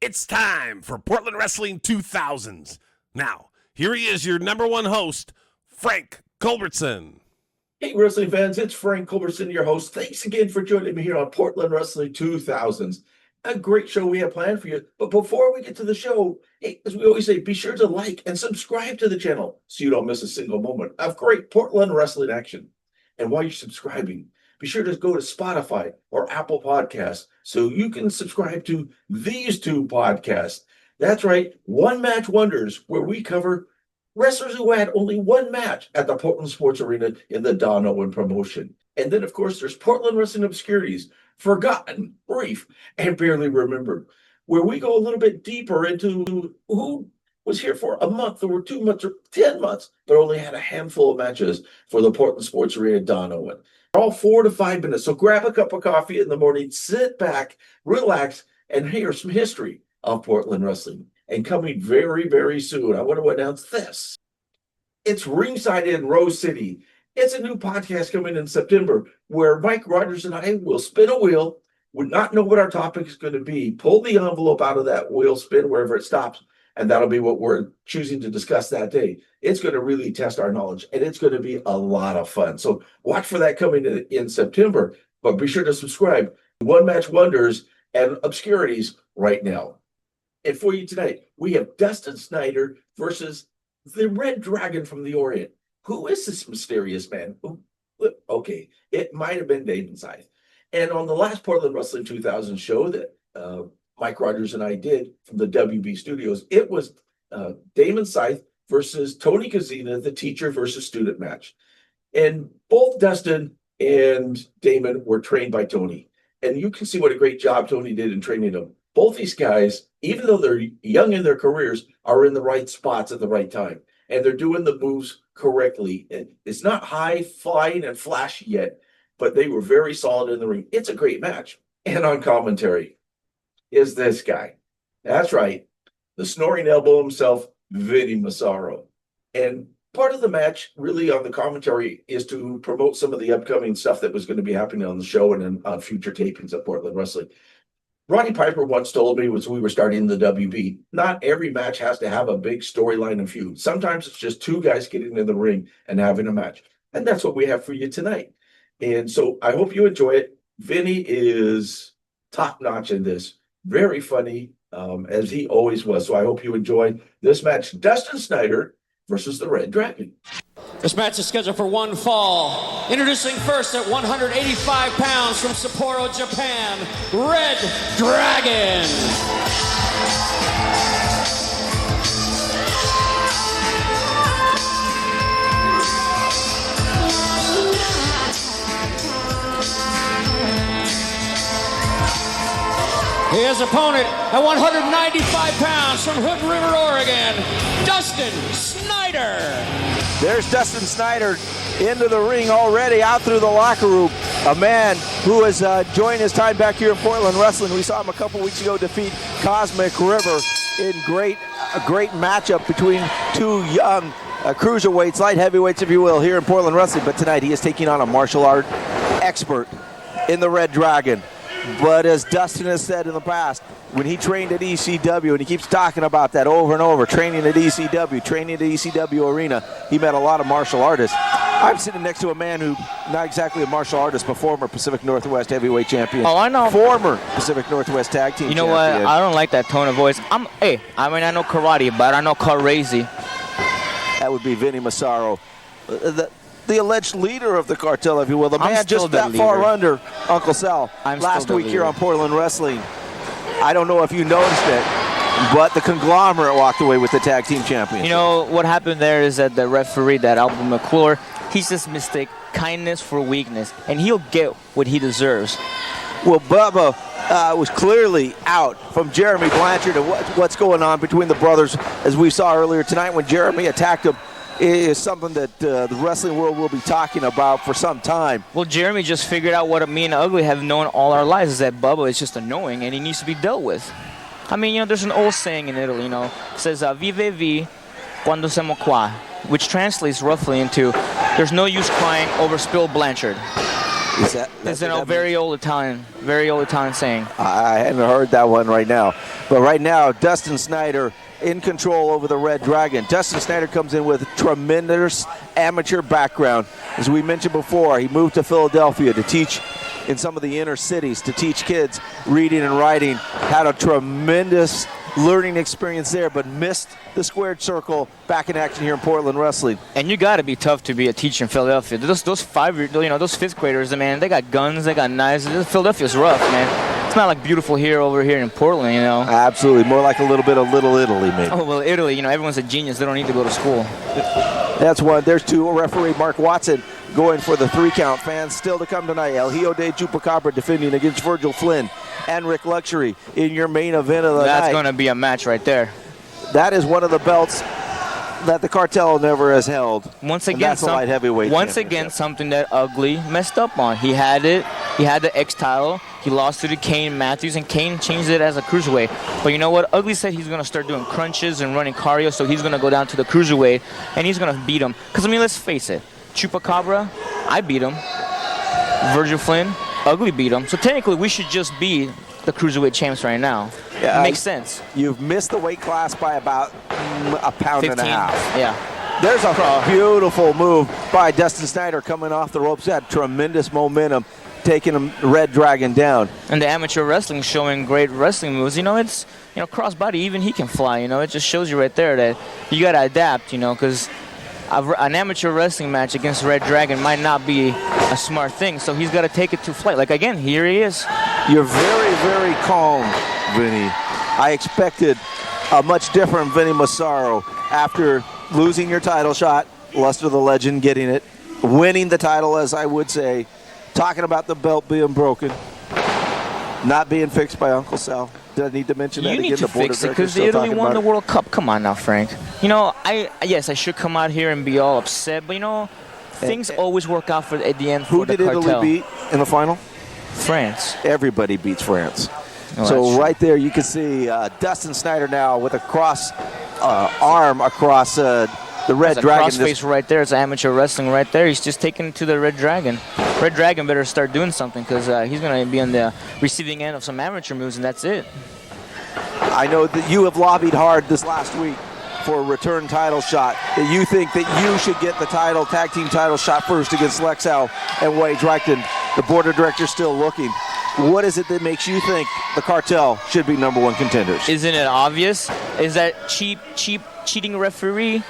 It's time for Portland Wrestling 2000s. Now, here he is, your number one host, Frank Culbertson. Hey, wrestling fans, it's Frank Culbertson, your host. Thanks again for joining me here on Portland Wrestling 2000s. A great show we have planned for you. But before we get to the show, hey, as we always say, be sure to like and subscribe to the channel so you don't miss a single moment of great Portland wrestling action. And while you're subscribing, be sure to go to Spotify or Apple Podcasts so you can subscribe to these two podcasts. That's right, One Match Wonders, where we cover wrestlers who had only one match at the Portland Sports Arena in the Don Owen promotion. And then, of course, there's Portland Wrestling Obscurities, Forgotten, Brief, and Barely Remembered, where we go a little bit deeper into who was here for a month or 2 months or 10 months, but only had a handful of matches for the Portland Sports Arena Don Owen. All 4 to 5 minutes. So grab a cup of coffee in the morning, sit back, relax, and hear some history of Portland wrestling. And coming very, very soon, I want to announce this. It's Ringside in Rose City. It's a new podcast coming in September where Mike Rogers and I will spin a wheel, would not know what our topic is going to be, pull the envelope out of that wheel, spin wherever it stops, and that'll be what we're choosing to discuss that day. It's going to really test our knowledge, and it's going to be a lot of fun. So watch for that coming in September, but be sure to subscribe. One Match Wonders and Obscurities right now. And for you tonight, we have Dustin Snyder versus the Red Dragon from the Orient. Who is this mysterious man? Okay, it might have been Damon Scythe. And on the last Portland Wrestling 2000 show that Mike Rogers and I did from the WB Studios, it was Damon Scythe versus Tony Kazina, the teacher versus student match. And both Dustin and Damon were trained by Tony. And you can see what a great job Tony did in training them. Both these guys, even though they're young in their careers, are in the right spots at the right time. And they're doing the moves correctly. And it's not high flying and flashy yet, but they were very solid in the ring. It's a great match. And on commentary is this guy. That's right. The snoring elbow himself, Vinnie Massaro. And part of the match really on the commentary is to promote some of the upcoming stuff that was going to be happening on the show and on future tapings of Portland Wrestling. Roddy Piper once told me as we were starting the WB, not every match has to have a big storyline and feud. Sometimes it's just two guys getting in the ring and having a match. And that's what we have for you tonight. And so I hope you enjoy it. Vinny is top-notch in this. Very funny, as he always was. So I hope you enjoy this match. Dustin Snyder versus the Red Dragon. This match is scheduled for one fall. Introducing first at 185 pounds from Sapporo, Japan, Red Dragon. His opponent at 195 pounds from Hood River, Oregon, Dustin Snyder. There's Dustin Snyder into the ring already, out through the locker room. A man who has joined his time back here in Portland Wrestling. We saw him a couple weeks ago defeat Cosmic River in a great matchup between two young cruiserweights, light heavyweights, if you will, here in Portland Wrestling. But tonight he is taking on a martial art expert in the Red Dragon. But as Dustin has said in the past, when he trained at ECW, and he keeps talking about that over and over, training at ECW Arena, he met a lot of martial artists. I'm sitting next to a man who, not exactly a martial artist, but former Pacific Northwest heavyweight champion. Oh, I know. Former Pacific Northwest tag team champion. You know what? I don't like that tone of voice. I know karate, but I know crazy. That would be Vinnie Massaro. The alleged leader of the cartel, if you will. The man just that far under Uncle Sal last week here on Portland Wrestling. I don't know if you noticed it, but the conglomerate walked away with the tag team championship. You know, what happened there is that the referee, that Albert McClure, he's just mistake kindness for weakness, and he'll get what he deserves. Well, Bubba was clearly out from Jeremy Blanchard and what's going on between the brothers, as we saw earlier tonight when Jeremy attacked him. Is something that the wrestling world will be talking about for some time. Well, Jeremy just figured out what me and Ugly have known all our lives, is that Bubba is just annoying and he needs to be dealt with. I mean, you know, there's an old saying in Italy, you know, it says, vive vi quando siamo qua, which translates roughly into, there's no use crying over spilled Blanchard. It's a very old Italian saying. I hadn't heard that one right now. But right now, Dustin Snyder in control over the Red Dragon. Dustin Snyder comes in with tremendous amateur background. As we mentioned before, he moved to Philadelphia to teach in some of the inner cities, to teach kids reading and writing. Had a tremendous learning experience there, but missed the squared circle back in action here in Portland Wrestling. And you got to be tough to be a teacher in Philadelphia. Those those fifth graders, man, they got guns, they got knives. Philadelphia's rough, man. It's not like beautiful here over here in Portland, you know. Absolutely, more like a little bit of Little Italy, maybe. Oh well, Italy, you know, everyone's a genius. They don't need to go to school. That's one. There's two. Referee Mark Watson going for the 3 count. Fans still to come tonight. El Hijo de Chupacabra defending against Virgil Flynn and Rick Luxury in your main event of the night. That's going to be a match right there. That is one of the belts that the cartel never has held. Once again, that's a light heavyweight. Once again, something that Ugly messed up on. He had it. He had the X title. He lost to the Kane Matthews, and Kane changed it as a cruiserweight. But you know what? Ugly said he's going to start doing crunches and running cardio, so he's going to go down to the cruiserweight, and he's going to beat him. Because, I mean, let's face it. Chupacabra, I beat him. Virgil Flynn, Ugly beat him. So technically, we should just be the cruiserweight champs right now. Yeah, it makes sense. You've missed the weight class by about a pound 15. and a half. Yeah. There's a beautiful move by Dustin Snyder coming off the ropes. Had tremendous momentum, taking him Red Dragon down. And the amateur wrestling showing great wrestling moves. You know, it's, you know, crossbody, even he can fly. You know, it just shows you right there that you got to adapt, you know, because an amateur wrestling match against Red Dragon might not be a smart thing, so he's got to take it to flight. Like, again, here he is. You're very, very calm, Vinny. I expected a much different Vinnie Massaro after losing your title shot, Luster the Legend getting it, winning the title, as I would say, talking about the belt being broken, not being fixed by Uncle Sal. Did I need to mention that again? You need to fix it because Italy won the World Cup. Come on now, Frank. You know, I should come out here and be all upset, but you know, things always work out at the end for the cartel. Who did Italy beat in the final? France. Everybody beats France. Oh, so right there you can see Dustin Snyder now with a cross arm across the Red Dragon. Crossface right there. It's amateur wrestling right there. He's just taking it to the Red Dragon. Red Dragon better start doing something because he's going to be on the receiving end of some amateur moves, and that's it. I know that you have lobbied hard this last week for a return title shot, that you think that you should get the title, tag team title shot first against Lexow and Wade Reichten. The board of directors still looking. What is it that makes you think the cartel should be #1 contenders? Isn't it obvious? Is that cheating referee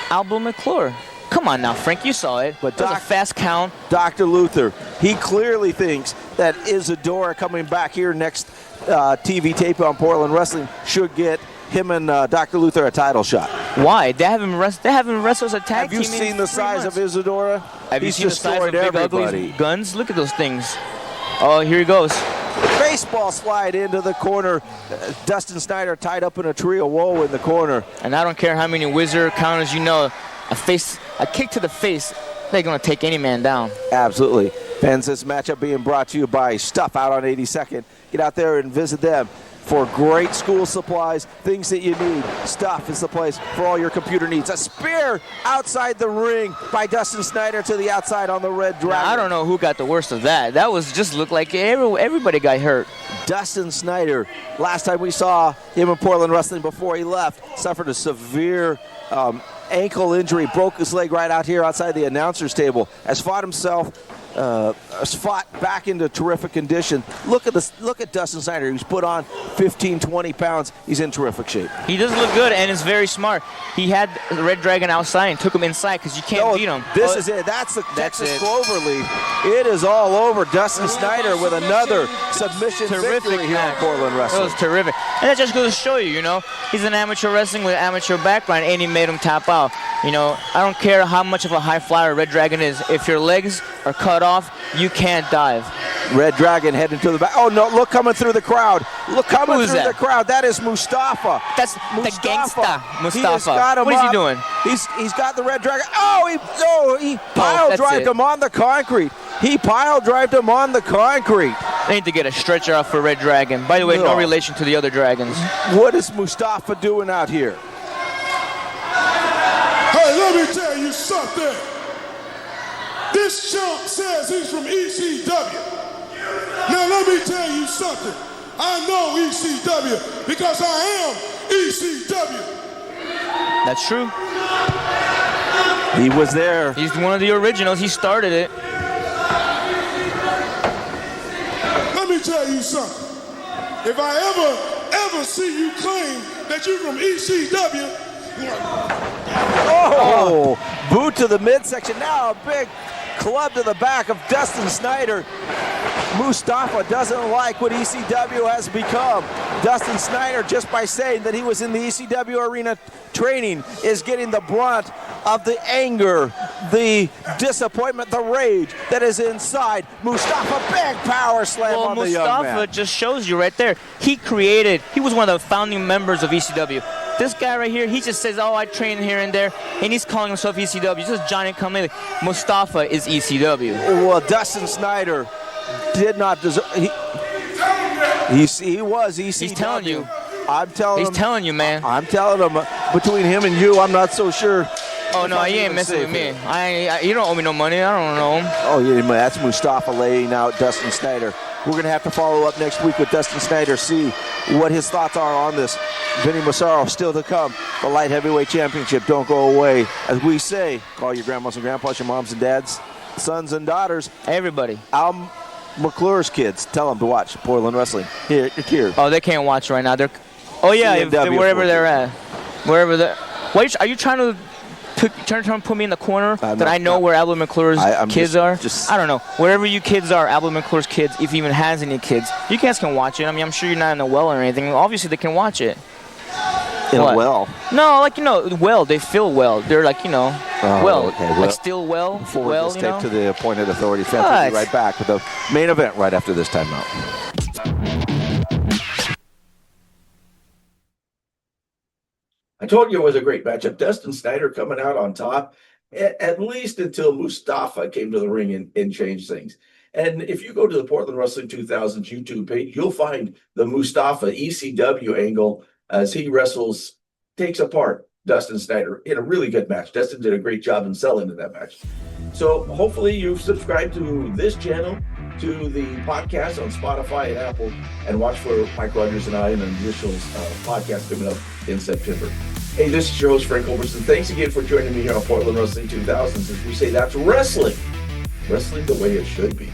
Albo McClure? Come on now, Frank, you saw it. But that was a fast count. Dr. Luther, he clearly thinks that Isadora coming back here next TV tape on Portland Wrestling should get him and Dr. Luther a title shot. Why? They haven't wrestled as a tag team. Have you seen the size of Isadora? Have you seen the size of Big Ugly's guns? Look at those things. Oh, here he goes. Baseball slide into the corner. Dustin Snyder tied up in a tree of woe in the corner. And I don't care how many wizard counters you know, a kick to the face, they're going to take any man down. Absolutely. Fans, this matchup being brought to you by Stuff out on 82nd. Get out there and visit them for great school supplies, things that you need. Stuff is the place for all your computer needs. A spear outside the ring by Dustin Snyder to the outside on the Red Dragon. Now, I don't know who got the worst of that. That was just looked like everybody got hurt. Dustin Snyder, last time we saw him in Portland Wrestling before he left, suffered a severe ankle injury, broke his leg right out here outside the announcer's table. Has fought back into terrific condition. Look at Dustin Snyder. He's put on 15, 20 pounds. He's in terrific shape. He does look good and is very smart. He had the Red Dragon outside and took him inside because you can't beat him. This is it. That's the Texas Cloverleaf. It is all over. Dustin Snyder with another submission victory here in Portland Wrestling. It was terrific. And that just goes to show you, he's an amateur wrestling with amateur background, and he made him tap out. I don't care how much of a high flyer Red Dragon is. If your legs are cut off, you can't dive. Red Dragon heading to the back. Oh, no, look coming through the crowd. Look coming through the crowd. That is Mustafa. That's the gangsta, Mustafa. What is he doing? He's got the Red Dragon. He pile drived him on the concrete. He pile drived him on the concrete. They need to get a stretcher out for Red Dragon. By the way, no relation to the other dragons. What is Mustafa doing out here? Hey, let me tell you something. This chump says he's from ECW. Now let me tell you something. I know ECW because I am ECW. That's true. He was there. He's one of the originals. He started it. Let me tell you something. If I ever see you claim that you're from ECW, Oh, boot to the midsection. Now a big club to the back of Dustin Snyder. Mustafa doesn't like what ECW has become. Dustin Snyder, just by saying that he was in the ECW arena training, is getting the brunt of the anger, the disappointment, the rage that is inside. Mustafa, big power slam on the young man. Mustafa just shows you right there. He was one of the founding members of ECW. This guy right here, he just says, oh, I train here and there, and he's calling himself ECW. This is Johnny Come Lately. Mustafa is ECW. Well, Dustin Snyder did not deserve. He was ECW. He's telling you. I'm telling him. He's telling you, man. I'm telling him. Between him and you, I'm not so sure. Oh no, he ain't messing with me. You don't owe me no money. I don't know him. Oh yeah, that's Mustafa laying out Dustin Snyder. We're gonna have to follow up next week with Dustin Snyder, see what his thoughts are on this. Vinnie Massaro still to come. The light heavyweight championship. Don't go away. As we say, call your grandmas and grandpas, your moms and dads, sons and daughters, everybody. Al McClure's kids. Tell them to watch Portland Wrestling. Here. Oh, they can't watch right now. Wherever they're at. Wherever they're. Why are you trying to put me in the corner I know where Albert McClure's kids are? I don't know. Wherever you kids are, Albert McClure's kids, if he even has any kids, you guys can watch it. I mean, I'm sure you're not in a well or anything. Obviously, they can watch it. In a well? No, well. They feel well. They're like, well. Okay, well. Like still well. Forward well, this tape to the appointed authority. Fans will be right back with the main event right after this timeout. I told you it was a great matchup. Dustin Snyder coming out on top, at least until Mustafa came to the ring and changed things. And if you go to the Portland Wrestling 2000 YouTube page, you'll find the Mustafa ECW angle as he takes apart Dustin Snyder in a really good match. Dustin did a great job in selling in that match. So hopefully you've subscribed to this channel, to the podcast on Spotify and Apple, and watch for Mike Rogers and I and an additional podcast coming up in September. Hey, this is your host, Frank Culbertson. Thanks again for joining me here on Portland Wrestling 2000s. As we say, that's wrestling. Wrestling the way it should be.